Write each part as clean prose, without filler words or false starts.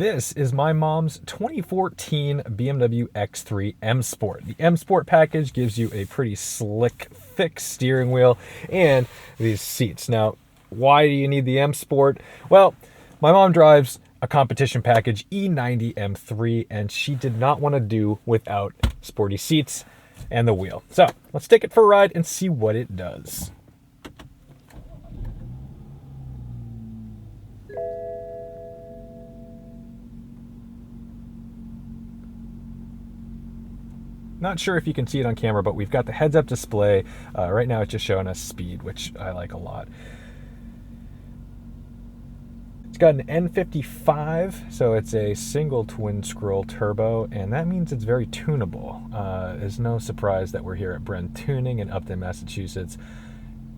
This is my mom's 2014 BMW X3 M Sport. The M Sport package gives you a pretty slick, thick steering wheel and these seats. Now, why do you need the M Sport? Well, my mom drives a competition package E90 M3, and she did not want to do without sporty seats and the wheel. So let's take it for a ride and see what it does. Not sure if you can see it on camera, but we've got the heads-up display. Right now it's just showing us speed, which I like a lot. It's got an N55, so it's a single twin scroll turbo, and that means it's very tunable. It's no surprise that we're here at Bren Tuning in Upton, Massachusetts.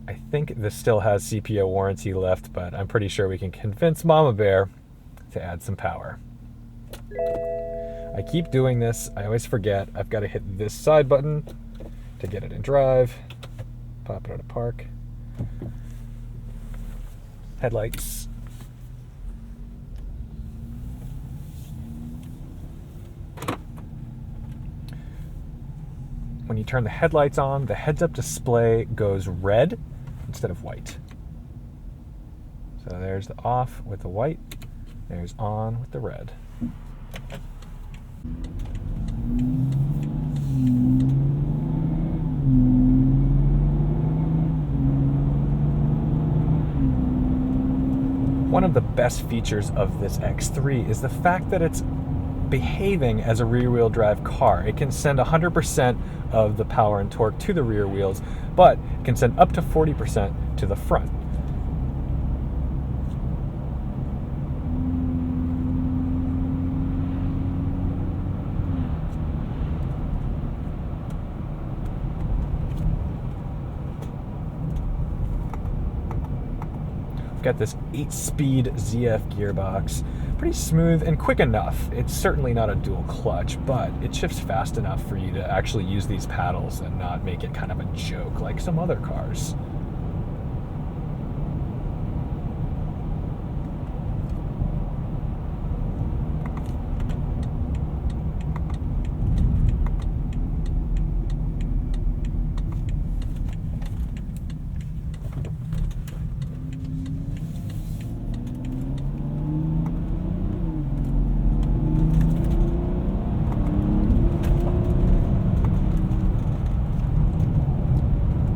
I think this still has CPO warranty left, but I'm pretty sure we can convince Mama Bear to add some power. I keep doing this. I always forget. I've got to hit this side button to get it in drive. Pop it out of park. Headlights. When you turn the headlights on, the heads-up display goes red instead of white. So there's the off with the white. There's on with the red. One of the best features of this X3 is the fact that it's behaving as a rear-wheel drive car. It can send 100% of the power and torque to the rear wheels, but it can send up to 40% to the front. Got this 8-speed ZF gearbox, pretty smooth and quick enough. It's certainly not a dual clutch, but it shifts fast enough for you to actually use these paddles and not make it kind of a joke like some other cars.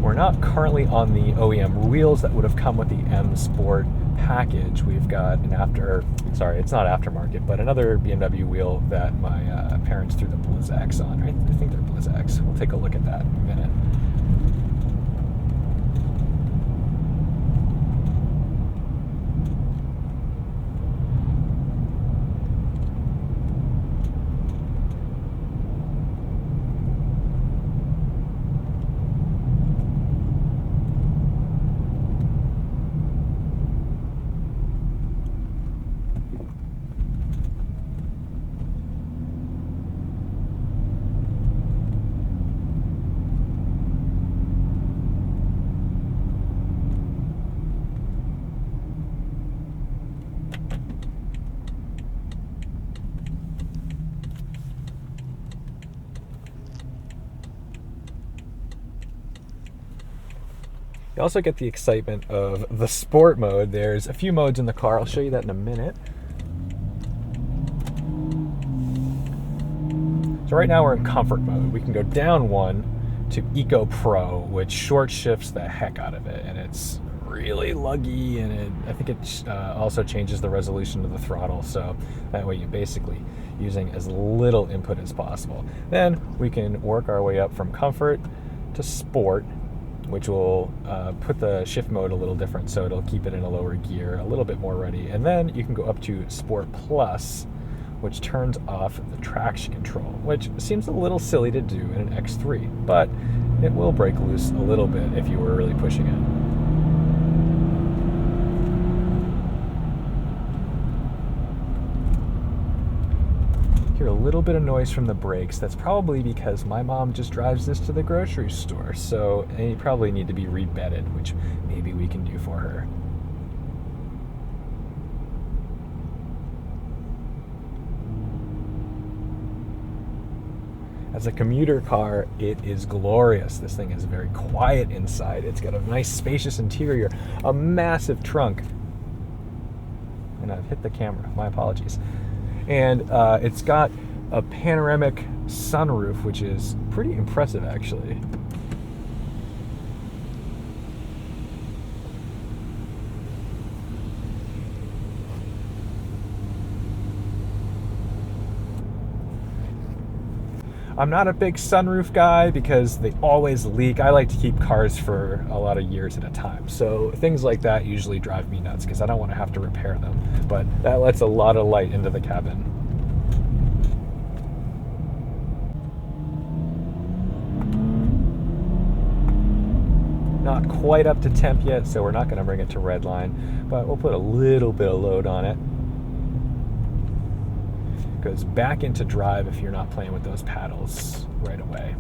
We're not currently on the OEM wheels that would have come with the M Sport package. We've got an it's not aftermarket, but another BMW wheel that my parents threw the Blizz X on, right? I think they're Blizz X. We'll take a look at that in a minute. You also get the excitement of the sport mode. There's a few modes in the car. I'll show you that in a minute. So right now we're in comfort mode. We can go down one to Eco Pro, which short shifts the heck out of it, and it's really luggy, and I think it also changes the resolution of the throttle, so that way you're basically using as little input as possible. Then we can work our way up from comfort to sport, which will put the shift mode a little different, so it'll keep it in a lower gear, a little bit more ready. And then you can go up to Sport Plus, which turns off the traction control, which seems a little silly to do in an X3, but it will break loose a little bit if you were really pushing it. Hear a little bit of noise from the brakes. That's probably because my mom just drives this to the grocery store, so they probably need to be rebedded, which maybe we can do for her. As a commuter car, it is glorious. This thing is very quiet inside. It's got a nice spacious interior, a massive trunk. And I've hit the camera, my apologies. And it's got a panoramic sunroof, which is pretty impressive actually. I'm not a big sunroof guy because they always leak. I like to keep cars for a lot of years at a time. So things like that usually drive me nuts because I don't want to have to repair them. But that lets a lot of light into the cabin. Not quite up to temp yet, so we're not going to bring it to red line, but we'll put a little bit of load on it. Goes back into drive if you're not playing with those paddles right away.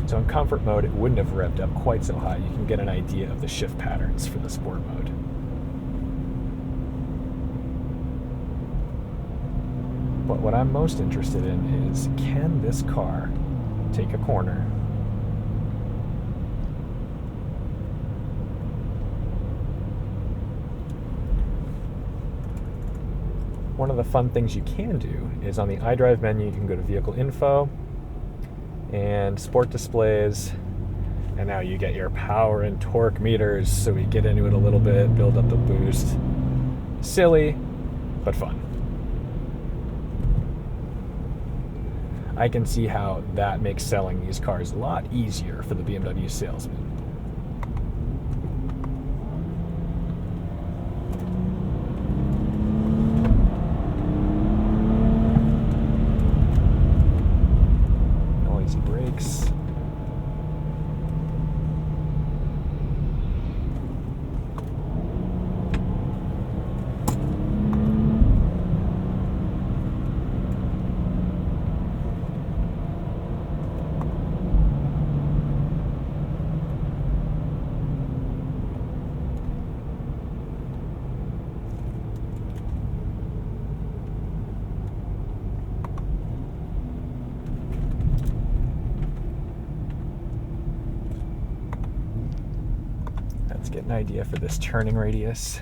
So in comfort mode, it wouldn't have revved up quite so high. You can get an idea of the shift patterns for the sport mode. But what I'm most interested in is, can this car take a corner? One of the fun things you can do is on the iDrive menu, you can go to Vehicle Info and Sport Displays, and now you get your power and torque meters. So we get into it a little bit, build up the boost. Silly, but fun. I can see how that makes selling these cars a lot easier for the BMW salesman. Noisy brakes. Let's get an idea for this turning radius.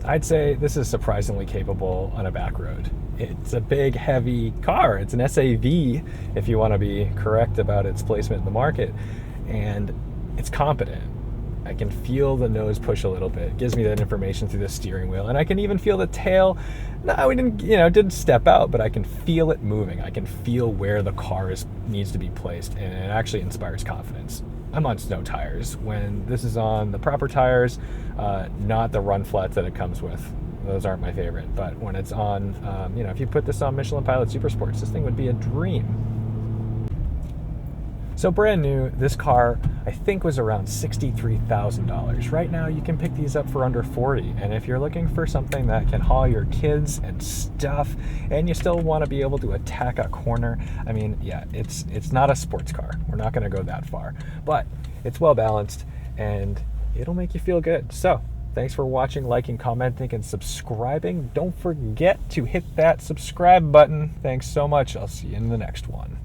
I'd say this is surprisingly capable on a back road. It's a big, heavy car. It's an SAV, if you want to be correct about its placement in the market, and it's competent. I can feel the nose push a little bit. It gives me that information through the steering wheel, and I can even feel the tail. No, we didn't, it didn't step out, but I can feel it moving. I can feel where the car needs to be placed, and it actually inspires confidence. I'm on snow tires. When this is on the proper tires, not the run flats that it comes with. Those aren't my favorite. But when it's on, if you put this on Michelin Pilot Super Sports, this thing would be a dream. So brand new, this car I think was around $63,000. Right now you can pick these up for under 40, and if you're looking for something that can haul your kids and stuff, and you still want to be able to attack a corner, I mean, yeah, it's not a sports car. We're not going to go that far, but it's well balanced and it'll make you feel good. So thanks for watching, liking, commenting, and subscribing. Don't forget to hit that subscribe button. Thanks so much. I'll see you in the next one.